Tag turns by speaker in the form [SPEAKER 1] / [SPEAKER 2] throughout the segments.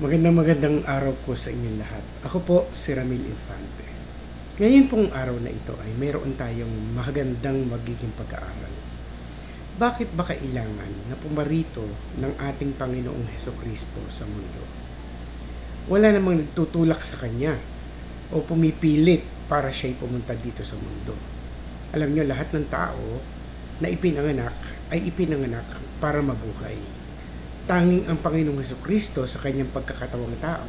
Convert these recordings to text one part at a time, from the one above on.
[SPEAKER 1] Magandang araw po sa inyong lahat. Ako po si Ramil Infante. Ngayon pong araw na ito ay mayroon tayong magandang magiging pag-aaral. Bakit ba kailangan na pumarito ng ating Panginoong Hesukristo sa mundo? Wala namang nagtutulak sa Kanya o pumipilit para siya'y pumunta dito sa mundo. Alam niyo, lahat ng tao na ipinanganak ay ipinanganak para mabuhay. Tanging ang Panginoong Hesukristo sa kanyang pagkakatawang tao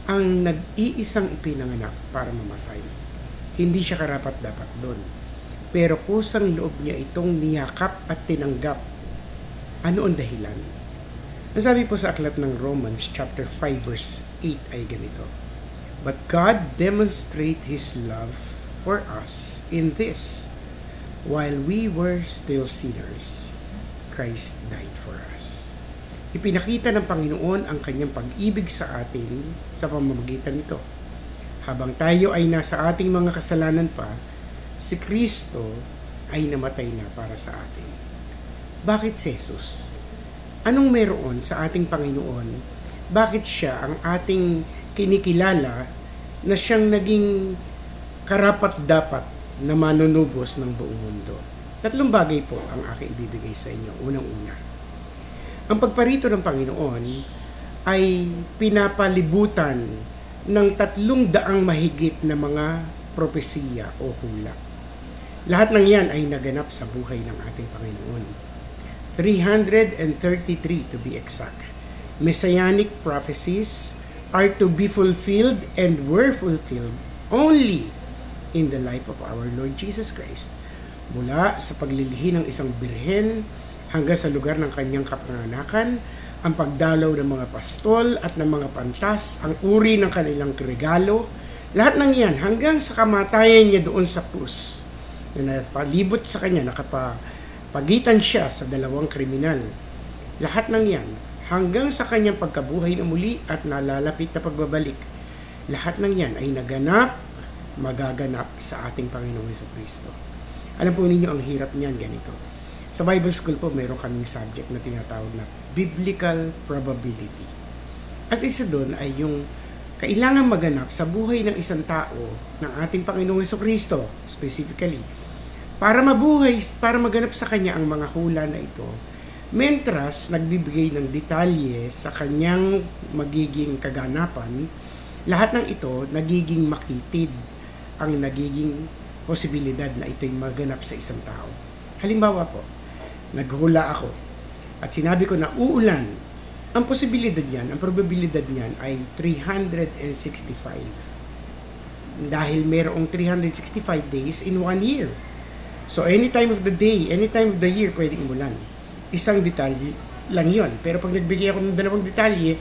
[SPEAKER 1] ang nag-iisang ipinanganak para mamatay. Hindi siya karapat-dapat doon. Pero kusang loob niya itong niyakap at tinanggap. Ano ang dahilan? Ang sabi po sa aklat ng Romans chapter 5 verse 8 ay ganito. But God demonstrate His love for us in this, while we were still sinners, Christ died for us. Ipinakita ng Panginoon ang kanyang pag-ibig sa atin sa pamamagitan nito. Habang tayo ay nasa ating mga kasalanan pa, si Kristo ay namatay na para sa atin. Bakit si Jesus? Anong meron sa ating Panginoon? Bakit siya ang ating kinikilala na siyang naging karapat-dapat na manunubos ng buong mundo? Tatlong bagay po ang aking ibibigay sa inyo. Unang-una, ang pagparito ng Panginoon ay pinapalibutan ng 300 mahigit na mga propesiya o hula. Lahat ng yan ay naganap sa buhay ng ating Panginoon. 333 to be exact. Messianic prophecies are to be fulfilled and were fulfilled only in the life of our Lord Jesus Christ. Mula sa paglilihi ng isang birhen hanggang sa lugar ng kanyang kapanganakan, ang pagdalaw ng mga pastol at ng mga pantas, ang uri ng kanilang regalo, lahat ng yan hanggang sa kamatayan niya doon sa krus. Na napalibot sa kanya, nakapagitan siya sa dalawang kriminal. Lahat ng yan hanggang sa kanyang pagkabuhay na muli at nalalapit na pagbabalik. Lahat ng yan ay naganap, magaganap sa ating Panginoong Hesukristo. Alam po ninyo, ang hirap niyan ganito. Sa Bible School po, meron kaming subject na tinatawag na Biblical Probability. At isa doon ay yung kailangan maganap sa buhay ng isang tao ng ating Panginoong Hesukristo, specifically, para mabuhay, para maganap sa Kanya ang mga hula na ito, mentras nagbibigay ng detalye sa Kanyang magiging kaganapan, lahat ng ito nagiging makitid ang nagiging posibilidad na ito'y maganap sa isang tao. Halimbawa po, naghula ako at sinabi ko na uulan. Ang posibilidad niyan, ang probabilidad niyan ay 365. Dahil mayroong 365 days in 1 year. So any time of the day, any time of the year pwedeng umulan. Isang detalye lang yon. Pero pag nagbigay ako ng dalawang detalye,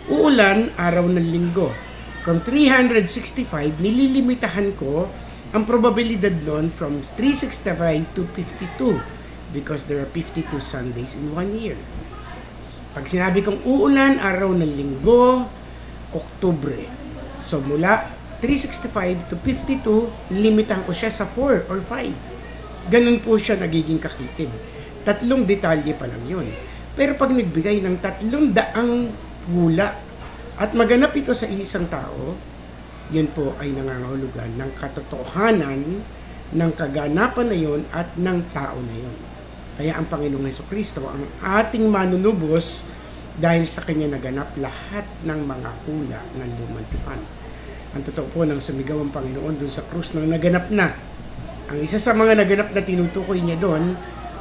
[SPEAKER 1] uulan araw ng linggo. From 365, nililimitahan ko ang probabilidad nun from 365 to 52. Because there are 52 Sundays in 1 year. Pag sinabi kong uulan, araw ng linggo, Oktubre. So mula 365 to 52, limitahan ko siya sa 4 or 5. Ganun po siya nagiging kakitid. 3 detalye pa lang yun. Pero pag nagbigay ng 300 hula at maganap ito sa isang tao, yun po ay nangangahulugan ng katotohanan ng kaganapan na yun at ng tao na yun. Kaya ang Panginoong Hesukristo ang ating manunubos dahil sa Kanya naganap lahat ng mga hula ng lumang tipan. Ang totoo po nang sumigaw ang Panginoon dun sa krus nang naganap na. Ang isa sa mga naganap na tinutukoy niya doon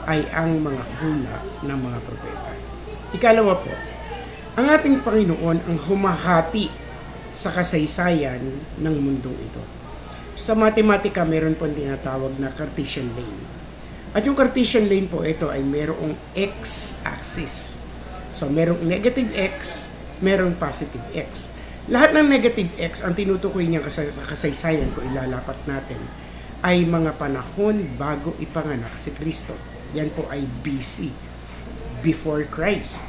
[SPEAKER 1] ay ang mga hula ng mga propeta. Ikalawa po, ang ating Panginoon ang humahati sa kasaysayan ng mundong ito. Sa matematika, meron po tinatawag na Cartesian lane. At yung Cartesian lane po, ito ay merong x-axis. So, merong negative x, merong positive x. Lahat ng negative x, ang tinutukoy niya sa kasaysayan ko, ilalapat natin, ay mga panahon bago ipanganak si Kristo. Yan po ay BC, before Christ.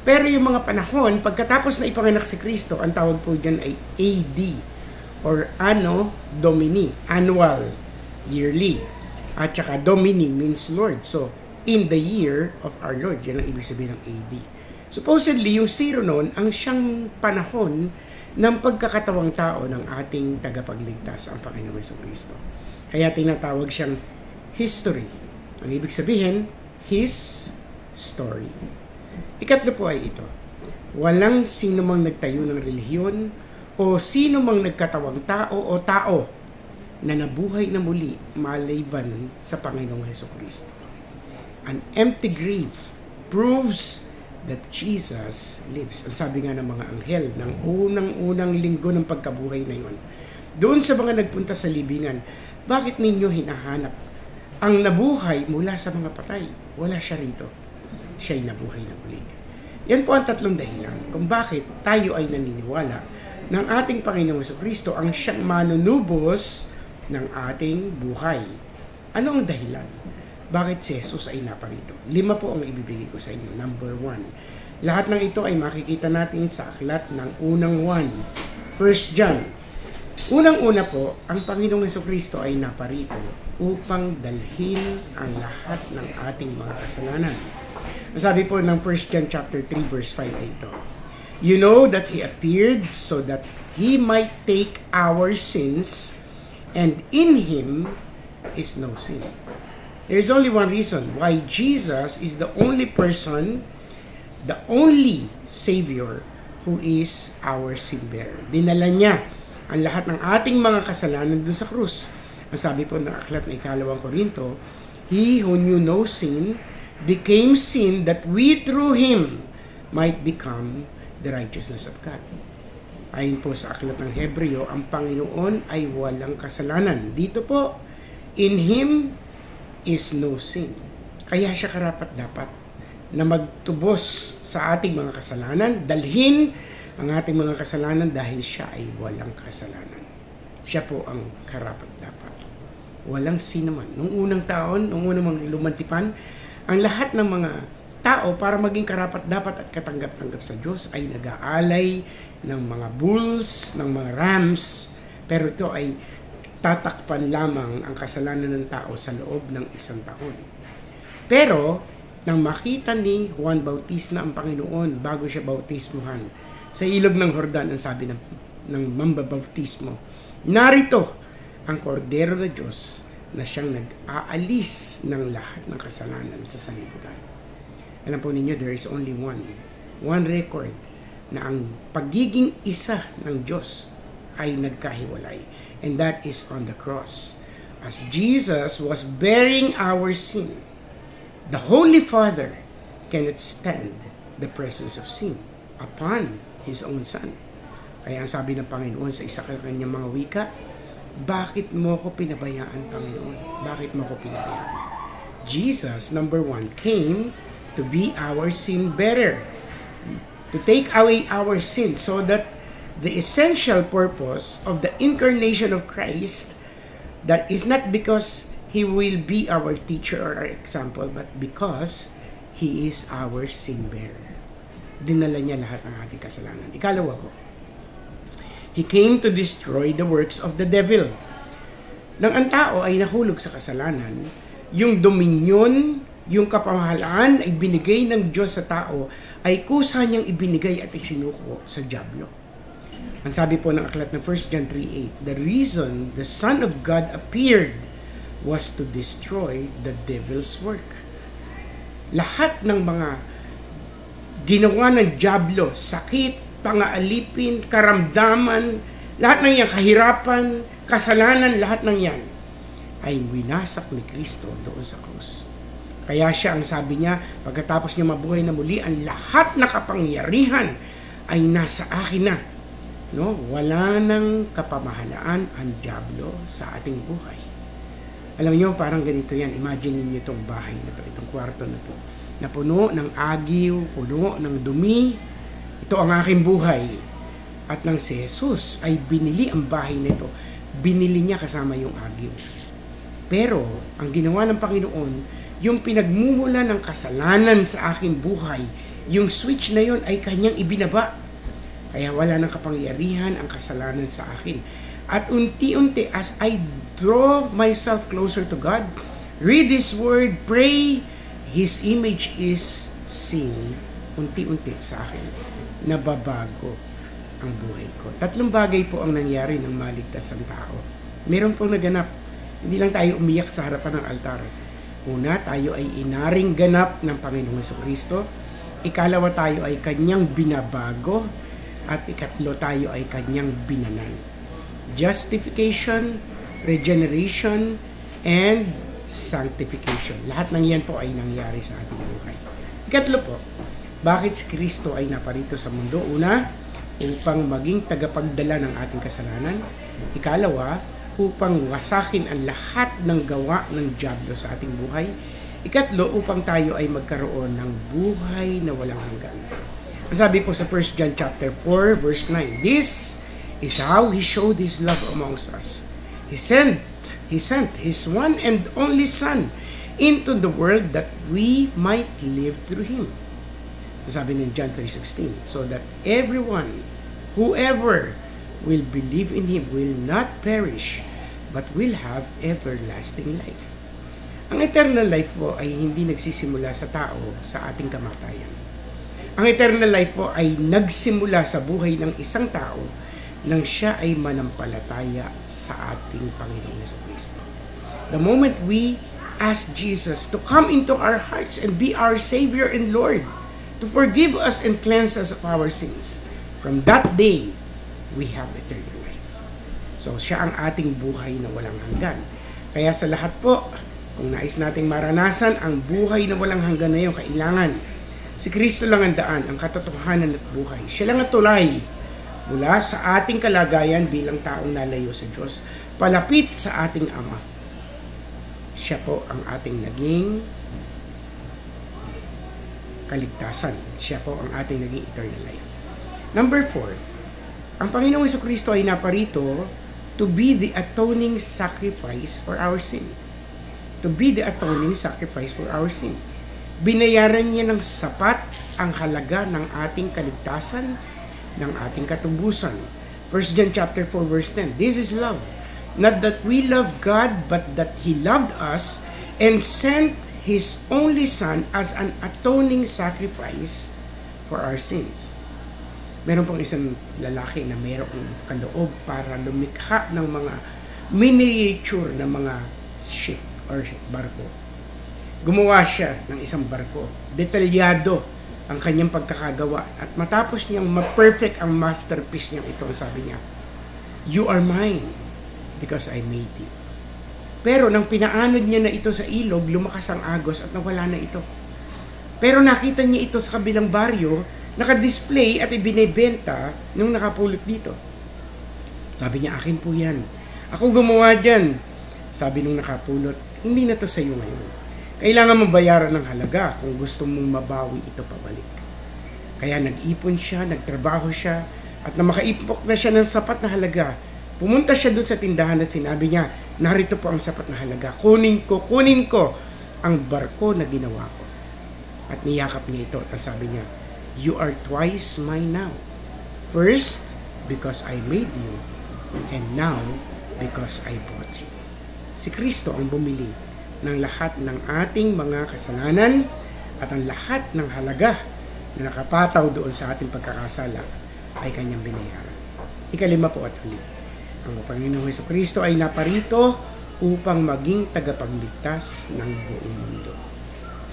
[SPEAKER 1] Pero yung mga panahon, pagkatapos na ipanganak si Kristo, ang tawag po dyan ay AD, or Anno Domini, annual, yearly. At saka Domini means Lord. So, in the year of our Lord, yan ang ibig sabihin ng AD. Supposedly, yung zero noon ang siyang panahon ng pagkakatawang tao ng ating tagapagligtas, ang Panginoong Jesucristo. Kaya tinatawag siyang history. Ang ibig sabihin, His story. Ikatlo po ay ito. Walang sino mang nagtayo ng relihiyon o sino mang nagkatawang tao o tao na nabuhay na muli maliban sa Panginoong Jesucristo. An empty grave proves that Jesus lives. Ang sabi nga ng mga anghel ng unang-unang linggo ng pagkabuhay na yun. Doon sa mga nagpunta sa libingan, bakit ninyo hinahanap ang nabuhay mula sa mga patay? Wala siya rito. Siya'y nabuhay na muli. Yan po ang tatlong dahilan kung bakit tayo ay naniniwala ng ating Panginoong Jesucristo ang siyang manunubos ng ating buhay. Ano ang dahilan? Bakit si Jesus ay naparito? 5 po ang ibibigay ko sa inyo. Number 1. Lahat ng ito ay makikita natin sa aklat ng unang 1 John. Unang-una po, ang Panginoong Jesucristo ay naparito upang dalhin ang lahat ng ating mga kasalanan. Sabi po ng 1 John chapter 3 verse 5 ay ito. You know that He appeared so that He might take our sins, and in Him is no sin. There's only one reason why Jesus is the only person, the only Savior who is our sin bearer. Dinala niya ang lahat ng ating mga kasalanan doon sa krus. Ang sabi po ng aklat ng 2 Korinto, He who knew no sin became sin that we through Him might become the righteousness of God. Ayon po sa aklat ng Hebreo, ang Panginoon ay walang kasalanan. Dito po, in Him is no sin. Kaya siya karapat-dapat na magtubos sa ating mga kasalanan, dalhin ang ating mga kasalanan dahil siya ay walang kasalanan. Siya po ang karapat-dapat. Walang sino man. Nung unang taon, nung unang mga lumantipan, ang lahat ng mga tao para maging karapat-dapat at katanggap-tanggap sa Diyos ay nag-aalay ng mga bulls, ng mga rams, pero ito ay tatakpan lamang ang kasalanan ng tao sa loob ng 1 taon. Pero, nang makita ni Juan Bautista ang Panginoon bago siya bautismuhan, sa ilog ng Jordan, ang sabi ng mambabautismo, narito ang kordero ng Diyos na siyang nag-aalis ng lahat ng kasalanan sa sanlibutan. Alam po ninyo, there is only one record na ang pagiging isa ng Diyos ay nagkahiwalay. And that is on the cross. As Jesus was bearing our sin, the Holy Father cannot stand the presence of sin upon His own Son. Kaya ang sabi ng Panginoon sa isa kanyang mga wika, bakit mo ko pinabayaan, Panginoon? Bakit mo ko pinabayaan? Jesus, number 1, came to be our sin bearer, to take away our sin, so that the essential purpose of the incarnation of Christ, that is not because He will be our teacher or our example, but because He is our sin bearer. Dinala niya lahat ng ating kasalanan. Ikalawa po, He came to destroy the works of the devil. Nang ang tao ay nahulog sa kasalanan, yung dominion, yung kapamahalaan ay binigay ng Diyos sa tao, ay kusa niyang ibinigay at isinuko sa dyablo. Ang sabi po ng aklat ng 1 John 3:8, the reason the Son of God appeared was to destroy the devil's work. Lahat ng mga ginawa ng dyablo, sakit, pangaalipin, karamdaman, lahat ng yan, kahirapan, kasalanan, lahat ng yan, ay winasak ni Kristo doon sa krus. Kaya siya, ang sabi niya, pagkatapos niya mabuhay na muli, ang lahat na kapangyarihan ay nasa akin na. No? Wala nang kapamahalaan ang dyablo sa ating buhay. Alam niyo, parang ganito yan. Imagine niyo itong bahay na to, itong kwarto na to, na puno ng agiw, puno ng dumi. Ito ang aking buhay. At nang si Jesus ay binili ang bahay na ito, binili niya kasama yung agiw. Pero, ang ginawa ng Panginoon, yung pinagmumula ng kasalanan sa aking buhay, yung switch na yon ay kanyang ibinaba. Kaya wala nang kapangyarihan ang kasalanan sa akin. At unti-unti, as I draw myself closer to God, read His Word, pray, His image is seen unti-unti sa akin, nababago ang buhay ko. 3 bagay po ang nangyari ng maligtas ang tao. Meron pong naganap. Hindi lang tayo umiyak sa harapan ng altar. Una, tayo ay inaring ganap ng Panginoong Jesucristo. Ikalawa, tayo ay kanyang binabago. At ikatlo, tayo ay kanyang binanan. Justification, regeneration, and sanctification. Lahat ng yan po ay nangyari sa ating buhay. Ikatlo po, bakit si Kristo ay naparito sa mundo? Una, upang maging tagapagdala ng ating kasalanan. Ikalawa, upang wasakin ang lahat ng gawa ng dyablo sa ating buhay. Ikatlo, upang tayo ay magkaroon ng buhay na walang hanggan. Ang sabi po sa 1 John chapter 4 verse 9, this is how He showed His love amongst us. He sent His one and only Son into the world that we might live through Him. Sabi ni John 3:16, so that everyone, whoever will believe in Him will not perish, but will have everlasting life. Ang eternal life po ay hindi nagsisimula sa tao sa ating kamatayan. Ang eternal life po ay nagsimula sa buhay ng isang tao nang siya ay manampalataya sa ating Panginoong Jesucristo. The moment we ask Jesus to come into our hearts and be our Savior and Lord, to forgive us and cleanse us of our sins, from that day, we have eternal life. So, siya ang ating buhay na walang hanggan. Kaya sa lahat po, kung nais nating maranasan ang buhay na walang hanggan na yun, kailangan si Kristo lang ang daan, ang katotohanan at buhay. Siya lang ang tulay mula sa ating kalagayan bilang taong nalayo sa Diyos, palapit sa ating Ama. Siya po ang ating naging kaligtasan. Siya po ang ating naging eternal life. Number 4, ang Panginoong Jesucristo ay naparito to be the atoning sacrifice for our sin. To be the atoning sacrifice for our sin. Binayaran niya ng sapat ang halaga ng ating kaligtasan, ng ating katubusan. 1 John chapter 4 verse 10, this is love. Not that we love God, but that He loved us and sent His only Son as an atoning sacrifice for our sins. Meron pong isang lalaki na mayroong kaloob para lumikha ng mga miniature na mga ship or barko. Gumawa siya ng isang barko. Detalyado ang kanyang pagkakagawa. At matapos niyang ma-perfect ang masterpiece niyang ito, sabi niya, you are mine because I made you. Pero nang pinaanod niya na ito sa ilog, lumakas ang agos at nawala na ito. Pero nakita niya ito sa kabilang baryo, naka-display at ibinebenta nung nakapulot dito. Sabi niya, akin po yan. Ako gumawa dyan. Sabi nung nakapulot, hindi na to sa iyo ngayon. Kailangan mabayaran ng halaga kung gusto mong mabawi ito pabalik. Kaya nag-ipon siya, nagtrabaho siya, at na makaipok na siya ng sapat na halaga, pumunta siya doon sa tindahan at sinabi niya, narito po ang sapat na halaga. Kunin ko ang barko na ginawa ko. At niyakap niya ito at sabi niya, you are twice mine now. First, because I made you, and now, because I bought you. Si Kristo ang bumili ng lahat ng ating mga kasalanan at ang lahat ng halaga na nakapataw doon sa ating pagkakasala ay kanyang binayaran. Ikalima po at huli. Ang Panginoong Jesucristo ay naparito upang maging tagapagligtas ng buong mundo.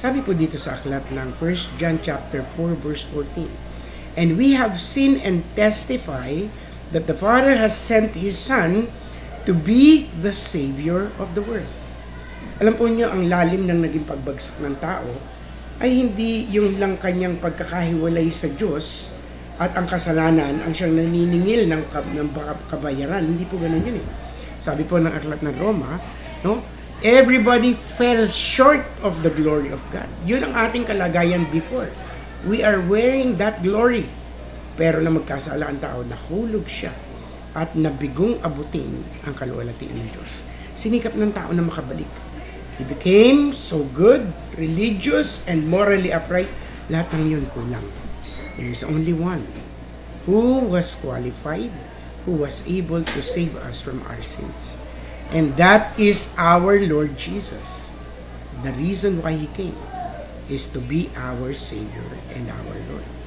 [SPEAKER 1] Sabi po dito sa aklat ng 1 John chapter 4 verse 14, and we have seen and testify that the Father has sent His Son to be the Savior of the world. Alam po niyo, ang lalim ng naging pagbagsak ng tao ay hindi yung lang kanyang pagkakahiwalay sa Diyos at ang kasalanan ang siyang naniningil ng kabayaran. Hindi po ganun yun eh. Sabi po ng aklat ng Roma, no? Everybody fell short of the glory of God. Yun ang ating kalagayan before. We are wearing that glory. Pero na magkasala ang tao, nahulog siya at nabigong abutin ang kaluwalhatian ng Diyos. Sinikap ng tao na makabalik. He became so good, religious, and morally upright. Lahat ng yun kulang. There is only one who was qualified, who was able to save us from our sins. And that is our Lord Jesus. The reason why He came. is to be our Savior and our Lord.